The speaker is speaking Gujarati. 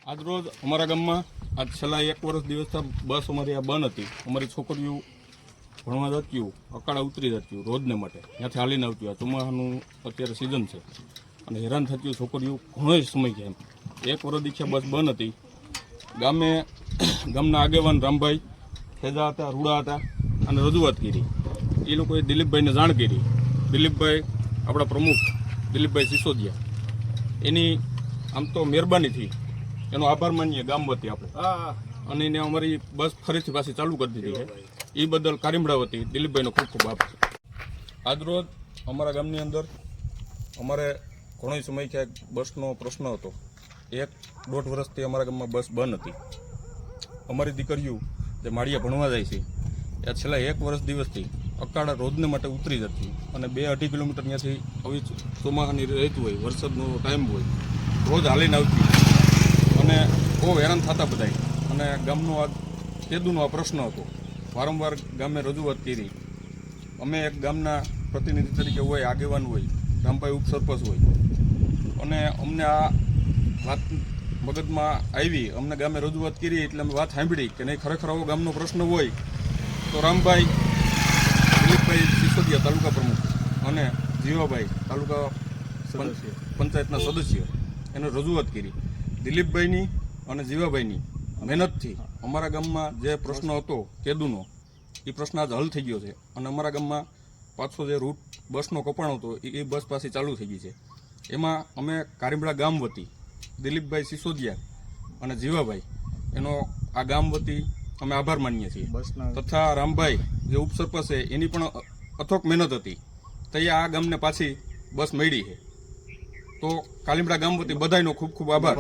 આજરોજ અમારા ગામમાં આજ છેલ્લા 1 વર્ષ દિવસથી બસ અમારી આ બંધ હતી. અમારી છોકરીઓ ભણવા જતી અકાળા ઉતરી જતી રોજને માટે ત્યાંથી હાલીને આવતી. આ ચોમાસાનું અત્યારે સિઝન છે અને હેરાન થતી છોકરીઓ ઘણો સમય છે. 1 વર્ષ દીક્ષા બસ બંધ હતી. ગામના આગેવાન રામભાઈ ખેજા હતા, રૂડા હતા અને રજૂઆત કરી. એ લોકોએ દિલીપભાઈને જાણ કરી. દિલીપભાઈ આપણા પ્રમુખ દિલીપભાઈ સિસોદિયા, એની આમ તો મહેરબાનીથી એનો આભાર માનીએ ગામ વતી આપણે, અને એને અમારી બસ ફરીથી પાછી ચાલુ કરી દીધી છે. એ બદલ કારીમડા વતી દિલીપભાઈનો ખૂબ ખૂબ આભાર. આજરોજ અમારા ગામની અંદર અમારે ઘણો સમય કે બસનો પ્રશ્ન હતો. 1-1.5 વર્ષથી અમારા ગામમાં બસ બંધ હતી. અમારી દીકરીઓ જે માળિયા ભણવા જાય છે એ છેલ્લા 1 વર્ષ દિવસથી અકાળા રોજને માટે ઉતરી જતી અને 2-2.5 કિલોમીટર ત્યાંથી આવી ચોમાસાની રહેતું હોય, વરસાદનો ટાઈમ હોય, રોજ હાલીને આવતી અને બહુ હેરાન થતા બધા. અને ગામનો આ કેદુનો આ પ્રશ્ન હતો. વારંવાર ગામે રજૂઆત કરી. અમે એક ગામના પ્રતિનિધિ તરીકે હોય, આગેવાન હોય, રામભાઈ ઉપસરપંચ હોય, અને અમને આ વાત મગજમાં આવી. અમને ગામે રજૂઆત કરી એટલે અમે વાત સાંભળી કે નહીં, ખરેખર આવો ગામનો પ્રશ્ન હોય તો રામભાઈ દિલીપભાઈ સિસોદિયા તાલુકા પ્રમુખ અને જીવાભાઈ તાલુકા પંચાયતના સદસ્ય એને રજૂઆત કરી. દિલીપભાઈની અને જીવાભાઈની મહેનતથી અમારા ગામમાં જે પ્રશ્ન હતો કેદુનો, એ પ્રશ્ન આજ હલ થઈ ગયો છે. અને અમારા ગામમાં પાછો જે રૂટ બસનો કપાણો હતો એ બસ પાછી ચાલુ થઈ ગઈ છે. એમાં અમે કારીમડા ગામ વતી દિલીપભાઈ સિસોદિયા અને જીવાભાઈ એનો આ ગામ વતી અમે આભાર માનીએ છીએ. તથા રામભાઈ જે ઉપસરપંચ છે એની પણ અથોક મહેનત હતી. તો આ ગામને પાછી બસ મળી છે. તો કાલીમડા ગામ વતી બધાનો ખૂબ ખૂબ આભાર.